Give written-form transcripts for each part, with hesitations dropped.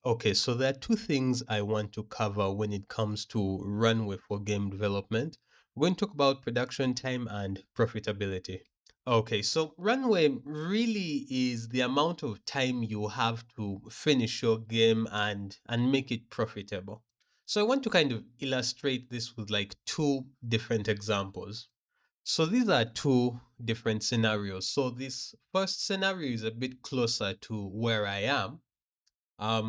Okay, so there are two things I want to cover when it comes to Runway for game development. We're going to talk about production time and profitability. Okay, so Runway really is the amount of time you have to finish your game and make it profitable. So I want to kind of illustrate this with like two different examples. So these are two different scenarios. So this first scenario is a bit closer to where I am.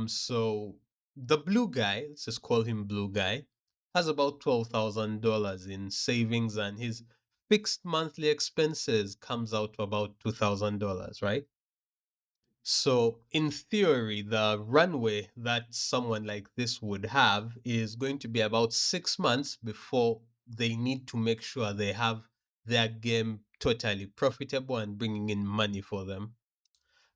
So the blue guy, let's just call him blue guy, has about $12,000 in savings, and his fixed monthly expenses comes out to about $2,000, right? So in theory, the runway that someone like this would have is going to be about 6 months before they need to make sure they have their game totally profitable and bringing in money for them.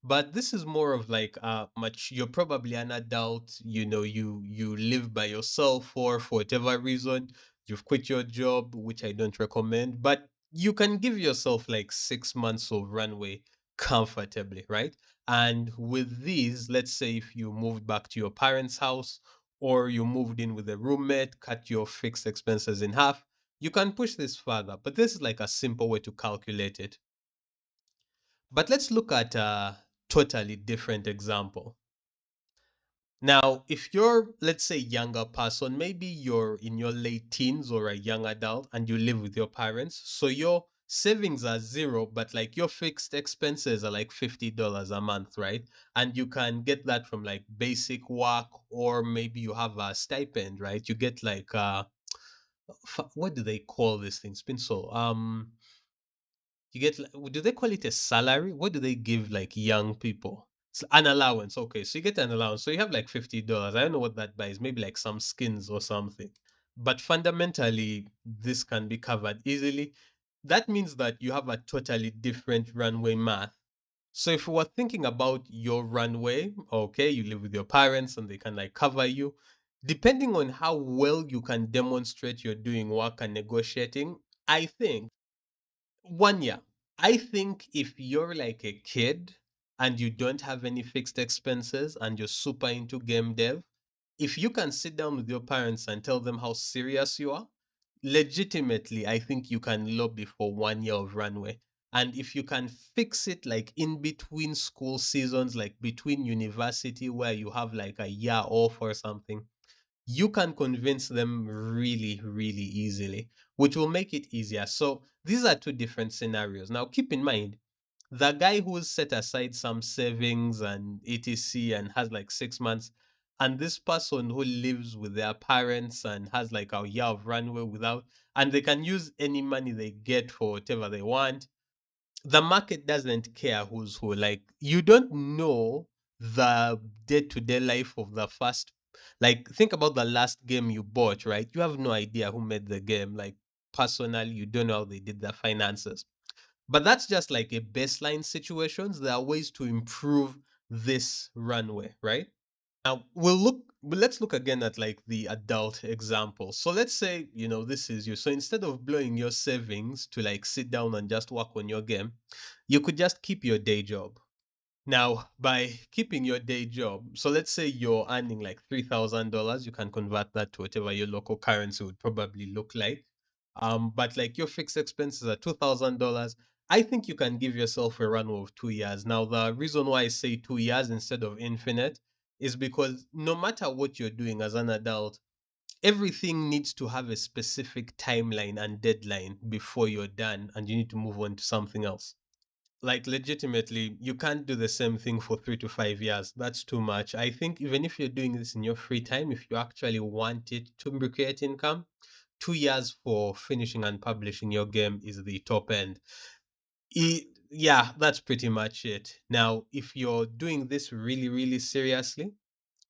But this is more of like much you're probably an adult, you live by yourself, or for whatever reason you've quit your job, which I don't recommend, but you can give yourself like 6 months of runway comfortably, right? And with these, let's say if you moved back to your parents' house or you moved in with a roommate, cut your fixed expenses in half, you can push this further. But this is like a simple way to calculate it. But let's look at a totally different example. Now, if you're, let's say, younger person, maybe you're in your late teens or a young adult and you live with your parents, so your savings are zero, but like your fixed expenses are like $50 a month, right? And you can get that from like basic work, or maybe you have a stipend, right? You get like what do they call this thing? It's been so you get do they call it a salary? What do they give like young people? It's an allowance. Okay, so you get an allowance. So you have like $50. I don't know what that buys. Maybe like some skins or something. But fundamentally, this can be covered easily. That means that you have a totally different runway math. So if we were thinking about your runway, okay, you live with your parents and they can like cover you. Depending on how well you can demonstrate you're doing work and negotiating, I think 1 year. I think if you're like a kid and you don't have any fixed expenses and you're super into game dev, if you can sit down with your parents and tell them how serious you are, legitimately, I think you can lobby for 1 year of runway. And if you can fix it like in between school seasons, like between university where you have like a year off or something, you can convince them really, really easily, which will make it easier. So these are two different scenarios. Now, keep in mind, the guy who's set aside some savings and etc and has like 6 months, and this person who lives with their parents and has like a year of runway without, and they can use any money they get for whatever they want. The market doesn't care who's who. Like, you don't know the day-to-day life of the first, like, think about the last game you bought, right? You have no idea who made the game. Like, personally, you don't know how they did their finances. But that's just like a baseline situations. There are ways to improve this runway, right? Now let's look again at like the adult example. So let's say, this is you. So instead of blowing your savings to like sit down and just work on your game, you could just keep your day job. Now, by keeping your day job, so let's say you're earning like $3,000, you can convert that to whatever your local currency would probably look like. But like your fixed expenses are $2,000, I think you can give yourself a run of 2 years. Now, the reason why I say 2 years instead of infinite is because no matter what you're doing as an adult, everything needs to have a specific timeline and deadline before you're done, and you need to move on to something else. Like, legitimately, you can't do the same thing for 3 to 5 years. That's too much. I think even if you're doing this in your free time, if you actually want it to create income, 2 years for finishing and publishing your game is the top end. Yeah, that's pretty much it. Now, if you're doing this really, really seriously,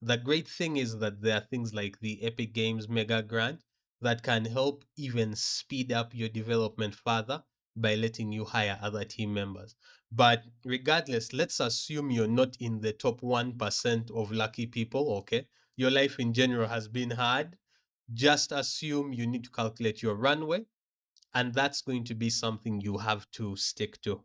the great thing is that there are things like the Epic Games Mega Grant that can help even speed up your development further by letting you hire other team members. But regardless, let's assume you're not in the top 1% of lucky people, okay? Your life in general has been hard. Just assume you need to calculate your runway, and that's going to be something you have to stick to.